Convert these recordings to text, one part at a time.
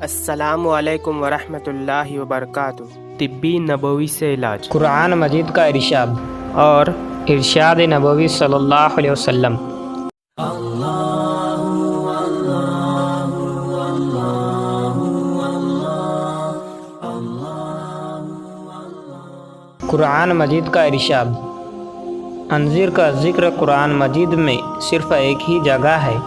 السلام علیکم ورحمۃ اللہ وبرکاتہ۔ طبی نبوی سے علاج، قرآن مجید کا ارشاد اور ارشاد نبوی صلی اللہ علیہ وسلم۔ قرآن مجید کا ارشاد، انذیر کا ذکر قرآن مجید میں صرف ایک ہی جگہ ہے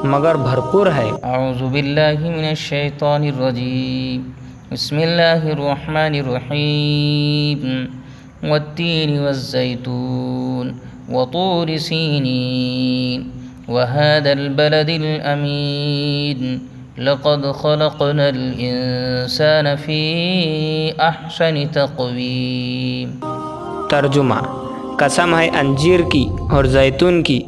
مگر بھرپور ہے۔ اعوذ باللہ من الشیطان الرجیم، بسم اللہ الرحمن الرحیم، والتین والزیتون وطور سینین وهذا البلد الامین لقد خلقنا الانسان فی احسن تقویم۔ ترجمہ، قسم ہے انجیر کی اور زیتون کی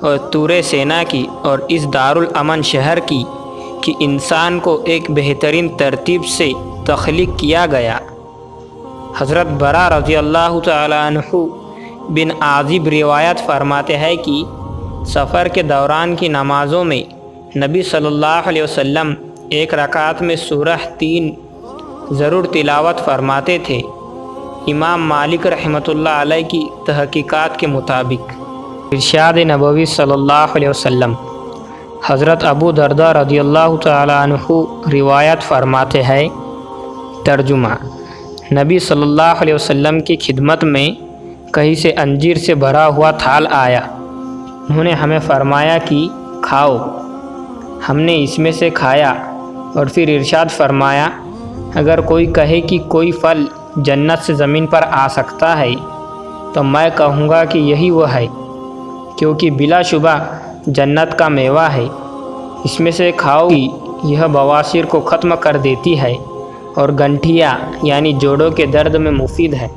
اور طور سینا کی اور اس دارالامن شہر کی کہ انسان کو ایک بہترین ترتیب سے تخلیق کیا گیا۔ حضرت برا رضی اللہ تعالی عنہ بن عازب روایت فرماتے ہیں کہ سفر کے دوران کی نمازوں میں نبی صلی اللہ علیہ وسلم ایک رکعت میں سورہ 3 ضرور تلاوت فرماتے تھے۔ امام مالک رحمۃ اللہ علیہ کی تحقیقات کے مطابق۔ ارشاد نبوی صلی اللہ علیہ وسلم، حضرت ابو درداء رضی اللہ تعالی عنہ روایت فرماتے ہیں۔ ترجمہ، نبی صلی اللہ علیہ وسلم کی خدمت میں کہیں سے انجیر سے بھرا ہوا تھال آیا۔ انہوں نے ہمیں فرمایا کہ کھاؤ۔ ہم نے اس میں سے کھایا اور پھر ارشاد فرمایا، اگر کوئی کہے کہ کوئی پھل جنت سے زمین پر آ سکتا ہے تو میں کہوں گا کہ یہی وہ ہے، کیونکہ بلا شبہ جنت کا میوہ ہے۔ اس میں سے کھاؤ گی، یہ بواسیر کو ختم کر دیتی ہے اور گنٹھیا یعنی جوڑوں کے درد میں مفید ہے۔